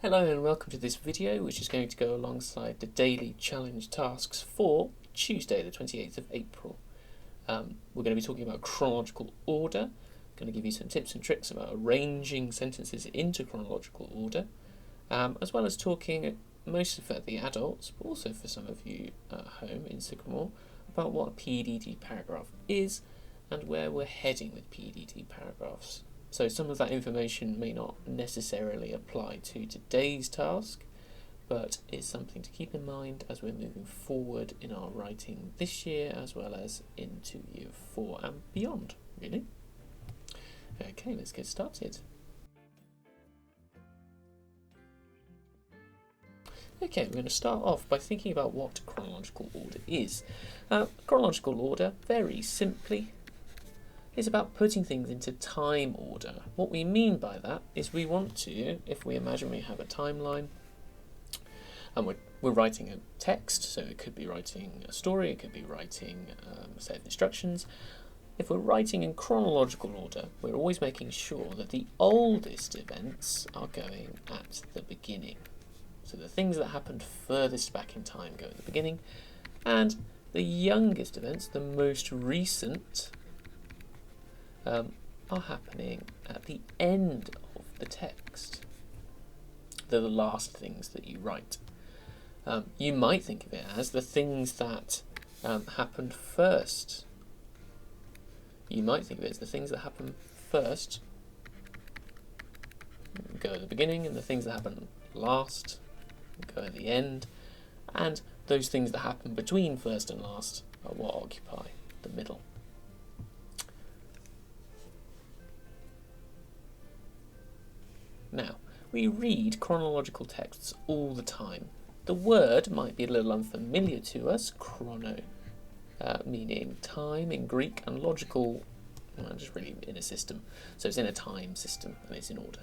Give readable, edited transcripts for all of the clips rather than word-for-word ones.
Hello and welcome to this video, which is going to go alongside the daily challenge tasks for Tuesday the 28th of April. We're going to be talking about chronological order. I'm going to give you some tips and tricks about arranging sentences into chronological order, as well as talking mostly for the adults, but also for some of you at home in Sycamore, about what a PDD paragraph is and where we're heading with PDD paragraphs. So some of that information may not necessarily apply to today's task, but it's something to keep in mind as we're moving forward in our writing this year, as well as into year 4 and beyond, really. Okay, let's get started. Okay, we're going to start off by thinking about what chronological order is. Chronological order, very simply, is about putting things into time order. What we mean by that is we want to, if we imagine we have a timeline, and we're writing a text, so it could be writing a story, it could be writing a set of instructions. If we're writing in chronological order, we're always making sure that the oldest events are going at the beginning. So the things that happened furthest back in time go at the beginning, and the youngest events, the most recent, are happening at the end of the text. They're the last things that you write. You might think of it as the things that happened first. You might think of it as the things that happen first go at the beginning, and the things that happen last go at the end, and those things that happen between first and last are what occupy the middle. Now, we read chronological texts all the time. The word might be a little unfamiliar to us, chrono, meaning time in Greek, and logical, just really in a system. So it's in a time system and it's in order.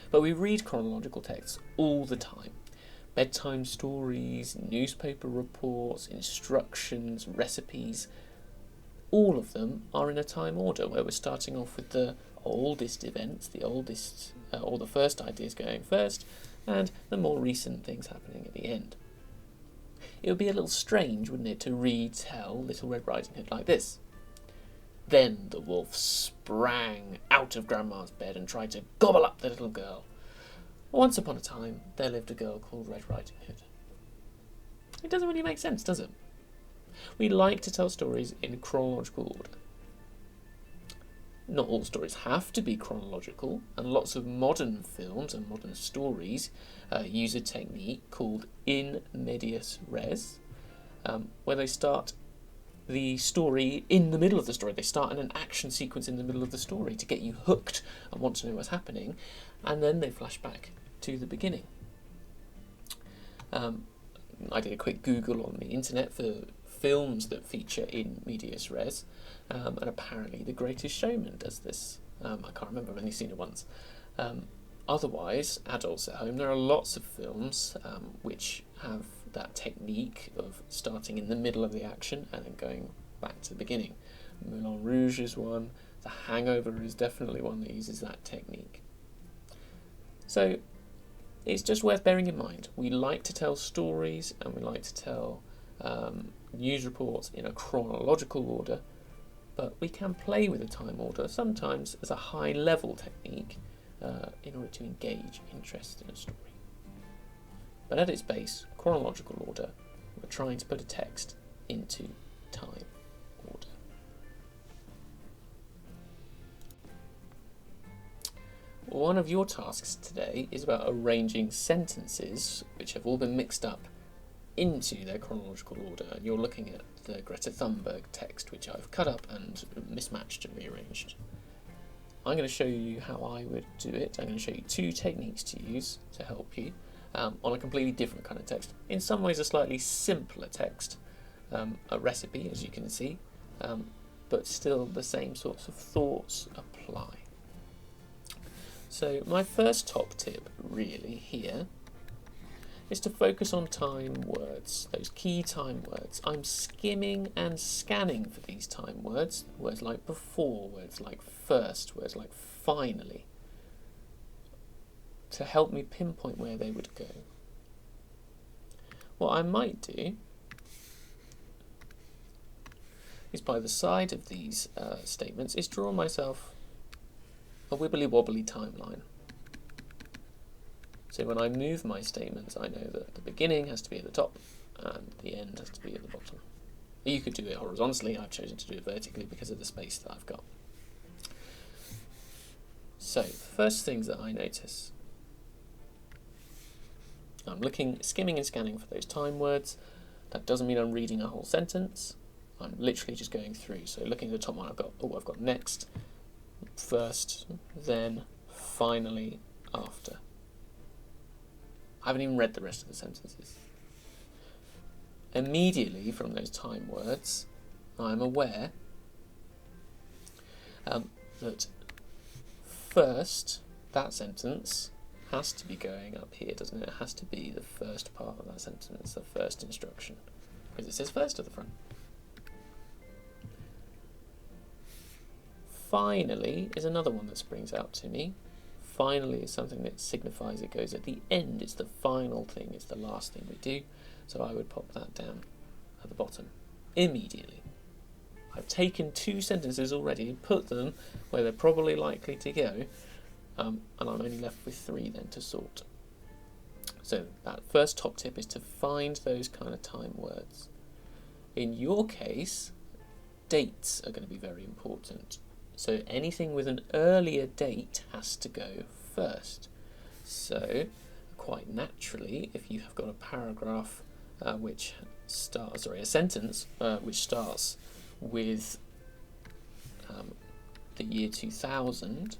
But we read chronological texts all the time. Bedtime stories, newspaper reports, instructions, recipes, all of them are in a time order where we're starting off with the oldest events, the oldest or the first ideas going first, and the more recent things happening at the end. It would be a little strange, wouldn't it, to retell Little Red Riding Hood like this. Then the wolf sprang out of Grandma's bed and tried to gobble up the little girl. Once upon a time, there lived a girl called Red Riding Hood. It doesn't really make sense, does it? We like to tell stories in chronological order. Not all stories have to be chronological, and lots of modern films and modern stories use a technique called in medias res, where they start the story in the middle of the story. They start in an action sequence in the middle of the story to get you hooked and want to know what's happening, and then they flash back to the beginning. I did a quick Google on the internet for films that feature in medias res, and apparently The Greatest Showman does this. I can't remember, I've only seen it once. Otherwise, adults at home, there are lots of films which have that technique of starting in the middle of the action and then going back to the beginning. Moulin Rouge is one, The Hangover is definitely one that uses that technique. So it's just worth bearing in mind. We like to tell stories and we like to tell news reports in a chronological order, but we can play with a time order sometimes as a high-level technique in order to engage interest in a story. But at its base, chronological order, we're trying to put a text into time order. One of your tasks today is about arranging sentences which have all been mixed up into their chronological order, and you're looking at the Greta Thunberg text, which I've cut up and mismatched and rearranged. I'm going to show you how I would do it. I'm going to show you two techniques to use to help you on a completely different kind of text. In some ways a slightly simpler text, a recipe as you can see, but still the same sorts of thoughts apply. So my first top tip really here is to focus on time words, those key time words. I'm skimming and scanning for these time words, words like before, words like first, words like finally. to help me pinpoint where they would go. What I might do is, by the side of these statements, is draw myself a wibbly-wobbly timeline. So when I move my statements, I know that the beginning has to be at the top and the end has to be at the bottom. You could do it horizontally. I've chosen to do it vertically because of the space that I've got. So, first things that I notice. I'm skimming and scanning for those time words. That doesn't mean I'm reading a whole sentence. I'm literally just going through. So looking at the top one, I've got next, first, then, finally, after. I haven't even read the rest of the sentences. Immediately from those time words, I'm aware that first, that sentence has to be going up here, doesn't it? It has to be the first part of that sentence, the first instruction, because it says first at the front. Finally is another one that springs out to me. Finally is something that signifies it goes at the end. It's the final thing, it's the last thing we do. So I would pop that down at the bottom immediately. I've taken two sentences already and put them where they're probably likely to go, and I'm only left with three then to sort. So that first top tip is to find those kind of time words. In your case, dates are going to be very important. So anything with an earlier date has to go first. So quite naturally, if you have got a paragraph a sentence which starts with the year 2000,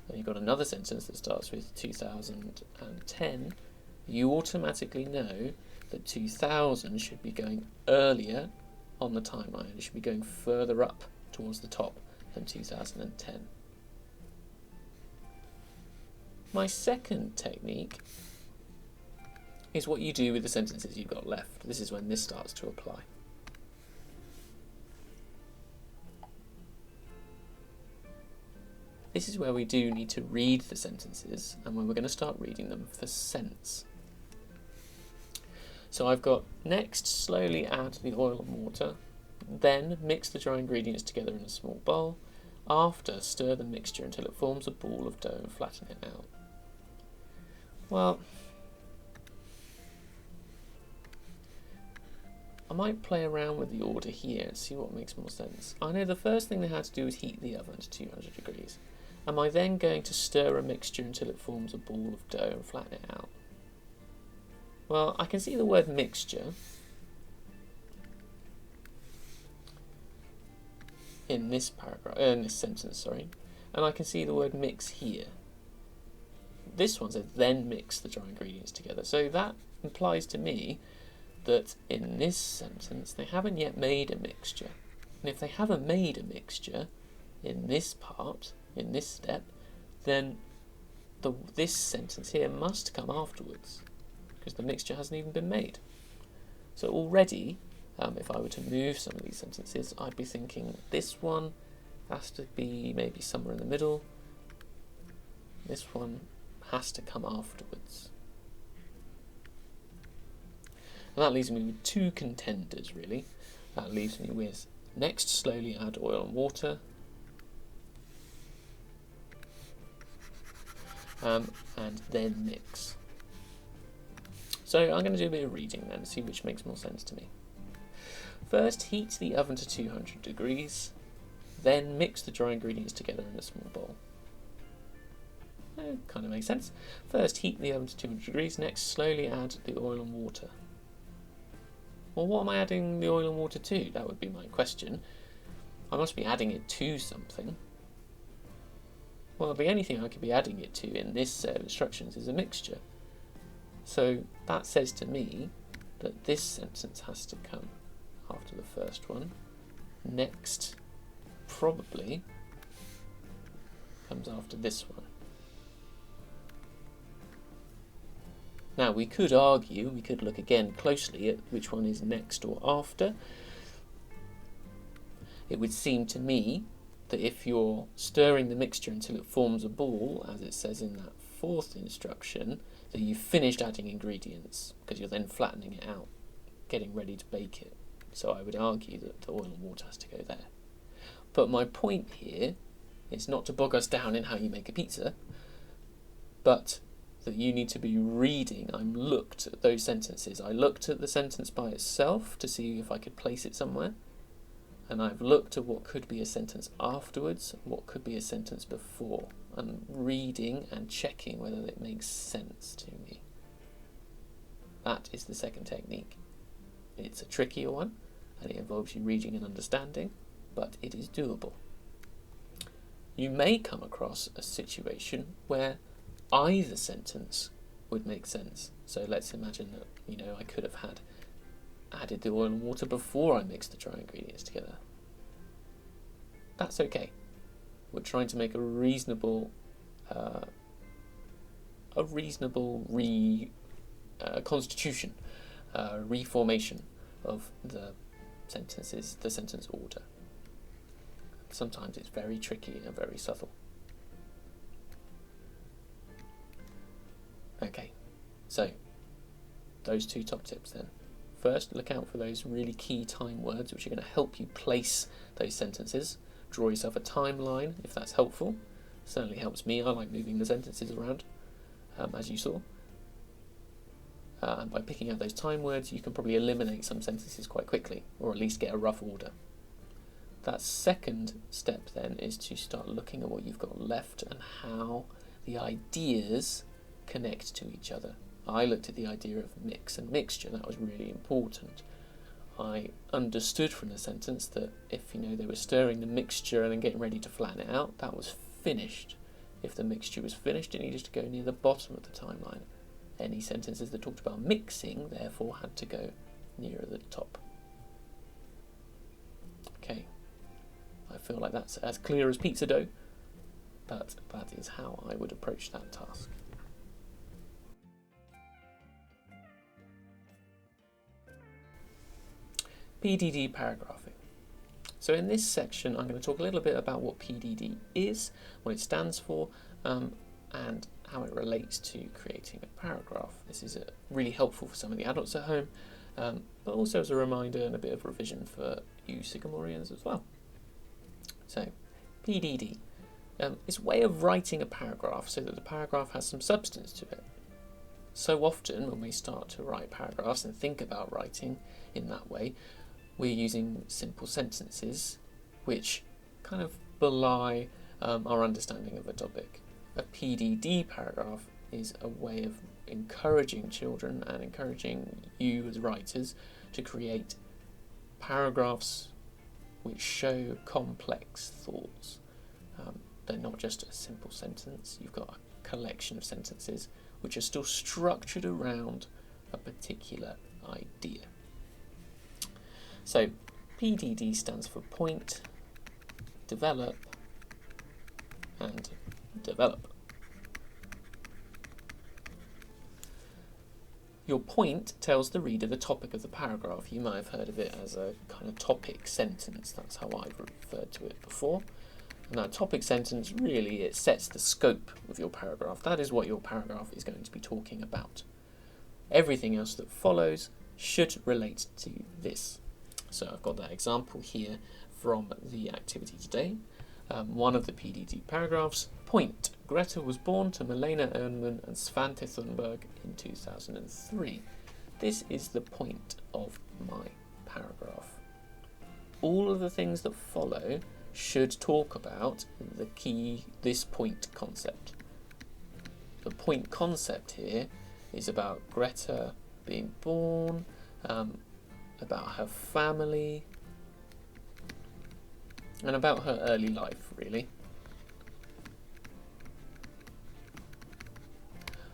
and you've got another sentence that starts with 2010, you automatically know that 2000 should be going earlier on the timeline. It should be going further up towards the top than 2010. My second technique is what you do with the sentences you've got left. This is when this starts to apply. This is where we do need to read the sentences and when we're going to start reading them for sense. So I've got next, slowly add the oil and water, then mix the dry ingredients together in a small bowl, after stir the mixture until it forms a ball of dough and flatten it out. Well, I might play around with the order here and see what makes more sense. I know the first thing they had to do was heat the oven to 200 degrees. Am I then going to stir a mixture until it forms a ball of dough and flatten it out? Well, I can see the word mixture in this paragraph, in this sentence, and I can see the word mix here. This one says then mix the dry ingredients together, so that implies to me that in this sentence they haven't yet made a mixture. And if they haven't made a mixture in this part, in this step, then this sentence here must come afterwards, because the mixture hasn't even been made. So already, if I were to move some of these sentences, I'd be thinking this one has to be maybe somewhere in the middle. This one has to come afterwards. And that leaves me with two contenders, really. That leaves me with next, slowly add oil and water. And then mix. So I'm going to do a bit of reading then, see which makes more sense to me. First, heat the oven to 200 degrees, then mix the dry ingredients together in a small bowl. Kind of makes sense. First, heat the oven to 200 degrees, next, slowly add the oil and water. Well, what am I adding the oil and water to? That would be my question. I must be adding it to something. Well, the only thing I could be adding it to in this set of instructions is a mixture. So that says to me that this sentence has to come after the first one. Next, probably, comes after this one. Now we could argue, we could look again closely at which one is next or after. It would seem to me that if you're stirring the mixture until it forms a ball, as it says in that fourth instruction that you've finished adding ingredients, because you're then flattening it out, getting ready to bake it. So I would argue that the oil and water has to go there. But my point here is not to bog us down in how you make a pizza, but that you need to be reading. I looked at those sentences. I looked at the sentence by itself to see if I could place it somewhere. And I've looked at what could be a sentence afterwards, what could be a sentence before, and reading and checking whether it makes sense to me. That is the second technique. It's a trickier one, and it involves you reading and understanding, but it is doable. You may come across a situation where either sentence would make sense. So let's imagine that, I could have added the oil and water before I mixed the dry ingredients together. That's okay. We're trying to make a reasonable constitution, reformation of the sentences, the sentence order. Sometimes it's very tricky and very subtle. Okay, so those two top tips then. First, look out for those really key time words which are going to help you place those sentences. Draw yourself a timeline if that's helpful. Certainly helps me. I like moving the sentences around, as you saw. And by picking out those time words, you can probably eliminate some sentences quite quickly, or at least get a rough order. That second step then is to start looking at what you've got left and how the ideas connect to each other. I looked at the idea of mix and mixture. That was really important. I understood from the sentence that if they were stirring the mixture and then getting ready to flatten it out, that was finished. If the mixture was finished, it needed to go near the bottom of the timeline. Any sentences that talked about mixing, therefore, had to go nearer the top. Okay, I feel like that's as clear as pizza dough, but that is how I would approach that task. PDD paragraphing. So in this section, I'm going to talk a little bit about what PDD is, what it stands for, and how it relates to creating a paragraph. This is really helpful for some of the adults at home, but also as a reminder and a bit of revision for you Sycamorians as well. So, PDD is a way of writing a paragraph so that the paragraph has some substance to it. So often when we start to write paragraphs and think about writing in that way, we're using simple sentences which kind of belie our understanding of a topic. A PDD paragraph is a way of encouraging children and encouraging you as writers to create paragraphs which show complex thoughts. They're not just a simple sentence. You've got a collection of sentences which are still structured around a particular idea. So PDD stands for point, develop, and develop. Your point tells the reader the topic of the paragraph. You might have heard of it as a kind of topic sentence. That's how I've referred to it before. And that topic sentence, really, it sets the scope of your paragraph. That is what your paragraph is going to be talking about. Everything else that follows should relate to this. So I've got that example here from the activity today. One of the PDD paragraphs. Point. Greta was born to Milena Ernman and Svante Thunberg in 2003. This is the point of my paragraph. All of the things that follow should talk about this point concept. The point concept here is about Greta being born, about her family, and about her early life, really.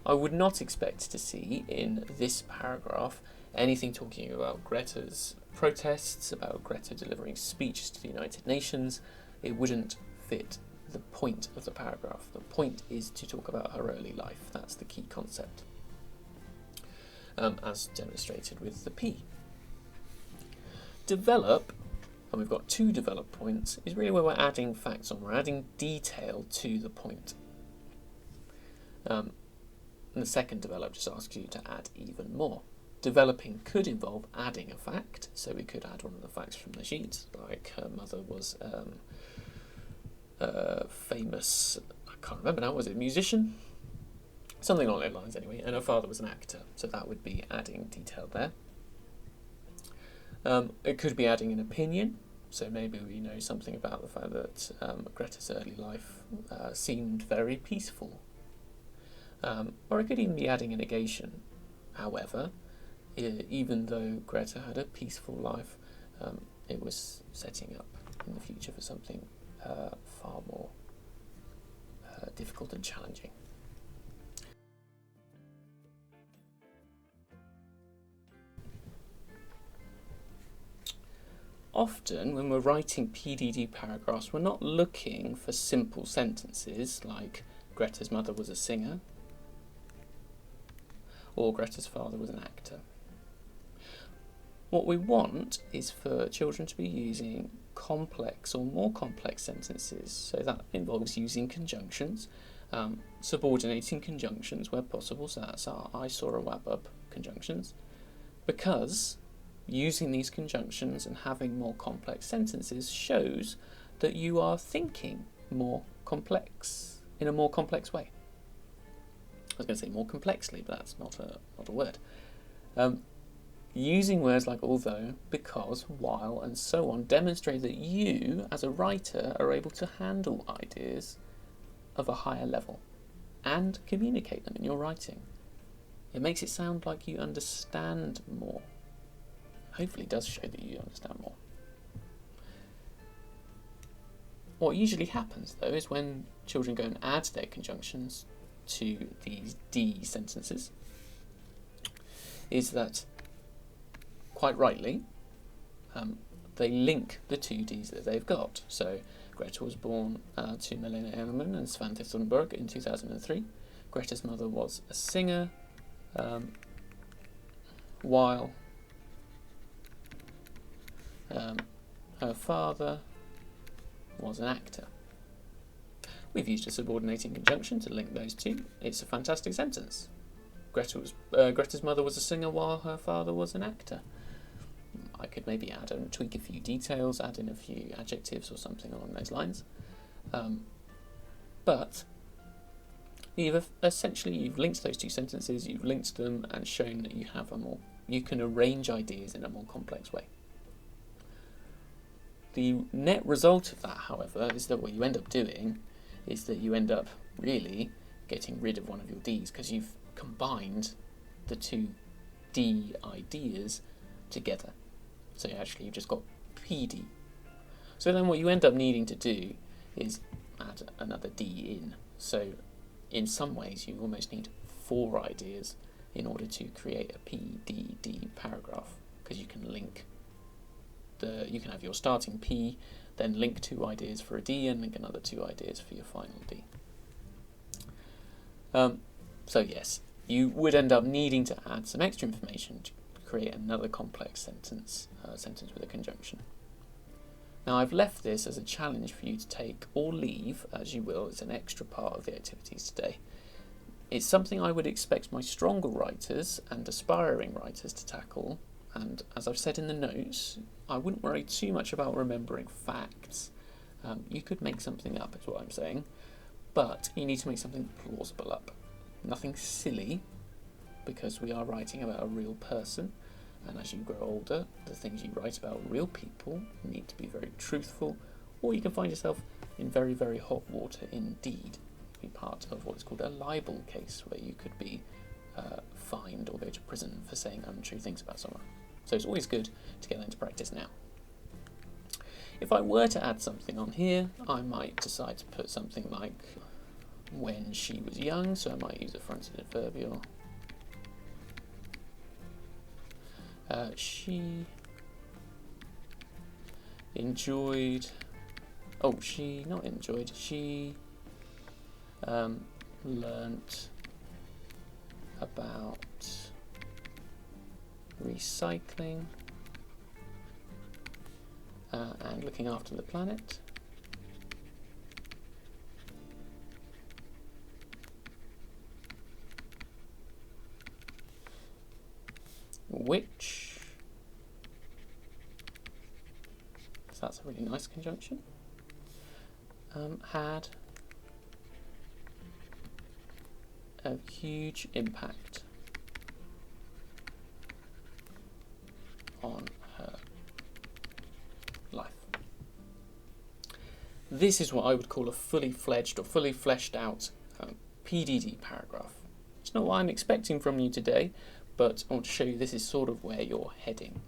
I would not expect to see in this paragraph anything talking about Greta's protests, about Greta delivering speeches to the United Nations. It wouldn't fit the point of the paragraph. The point is to talk about her early life. That's the key concept, as demonstrated with the P. Develop, and we've got two develop points, is really where we're adding facts on. We're adding detail to the point. And the second develop just asks you to add even more. Developing could involve adding a fact, so we could add one of the facts from the sheet, like her mother was famous, I can't remember now, was it a musician? Something along those lines anyway, and her father was an actor, so that would be adding detail there. It could be adding an opinion, so maybe we know something about the fact that Greta's early life seemed very peaceful. Or it could even be adding a negation. However, even though Greta had a peaceful life, it was setting up in the future for something far more difficult and challenging. Often, when we're writing PDD paragraphs, we're not looking for simple sentences like Greta's mother was a singer or Greta's father was an actor. What we want is for children to be using complex or more complex sentences, so that involves using conjunctions, subordinating conjunctions where possible, so that's our I saw a wab-up conjunctions, because using these conjunctions and having more complex sentences shows that you are thinking more complex, in a more complex way. I was going to say more complexly, but that's not a word. Using words like although, because, while, and so on demonstrate that you, as a writer, are able to handle ideas of a higher level and communicate them in your writing. It makes it sound like you understand more. Hopefully it does show that you understand more. What usually happens, though, is when children go and add their conjunctions to these D sentences, is that, quite rightly, they link the two Ds that they've got. So Greta was born to Milena Ehrman and Svante Thunberg in 2003. Greta's mother was a singer, while her father was an actor. We've used a subordinating conjunction to link those two. It's a fantastic sentence. Greta's mother was a singer while her father was an actor. I could maybe add and tweak a few details, add in a few adjectives or something along those lines. But you've linked those two sentences, you've linked them and shown that you can arrange ideas in a more complex way. The net result of that, however, is that what you end up doing is that you end up really getting rid of one of your Ds because you've combined the two D ideas together. So actually you've just got PD. So then what you end up needing to do is add another D in. So in some ways you almost need 4 ideas in order to create a PDD paragraph, because you can link you can have your starting P, then link 2 ideas for a D and link another 2 ideas for your final D. So yes, you would end up needing to add some extra information to create another complex sentence with a conjunction. Now I've left this as a challenge for you to take or leave as you will. It's an extra part of the activities today. It's something I would expect my stronger writers and aspiring writers to tackle, and as I've said in the notes, I wouldn't worry too much about remembering facts. You could make something up, is what I'm saying, but you need to make something plausible up. Nothing silly, because we are writing about a real person, and as you grow older, the things you write about real people need to be very truthful, or you can find yourself in very, very hot water indeed. Be part of what's called a libel case, where you could be fined or go to prison for saying untrue things about someone. So it's always good to get that into practice now. If I were to add something on here, I might decide to put something like when she was young, so I might use a fronted adverbial. She learnt about recycling and looking after the planet. which, so that's a really nice conjunction, had a huge impact on her life. This is what I would call a fully fledged or fully fleshed out PDD paragraph. It's not what I'm expecting from you today, but I want to show you this is sort of where you're heading.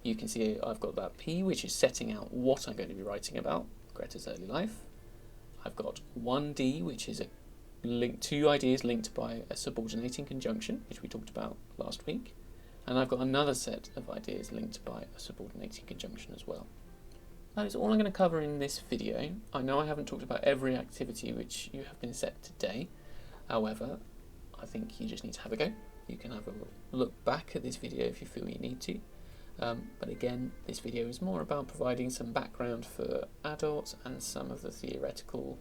You can see I've got that P, which is setting out what I'm going to be writing about, Greta's early life. I've got 1D, which is two ideas linked by a subordinating conjunction, which we talked about last week. And I've got another set of ideas linked by a subordinating conjunction as well. That is all I'm going to cover in this video. I know I haven't talked about every activity which you have been set today. However, I think you just need to have a go. You can have a look back at this video if you feel you need to. But again, this video is more about providing some background for adults and some of the theoretical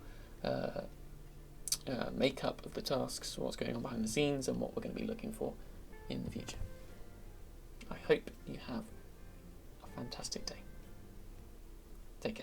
makeup of the tasks, what's going on behind the scenes and what we're going to be looking for in the future. I hope you have a fantastic day.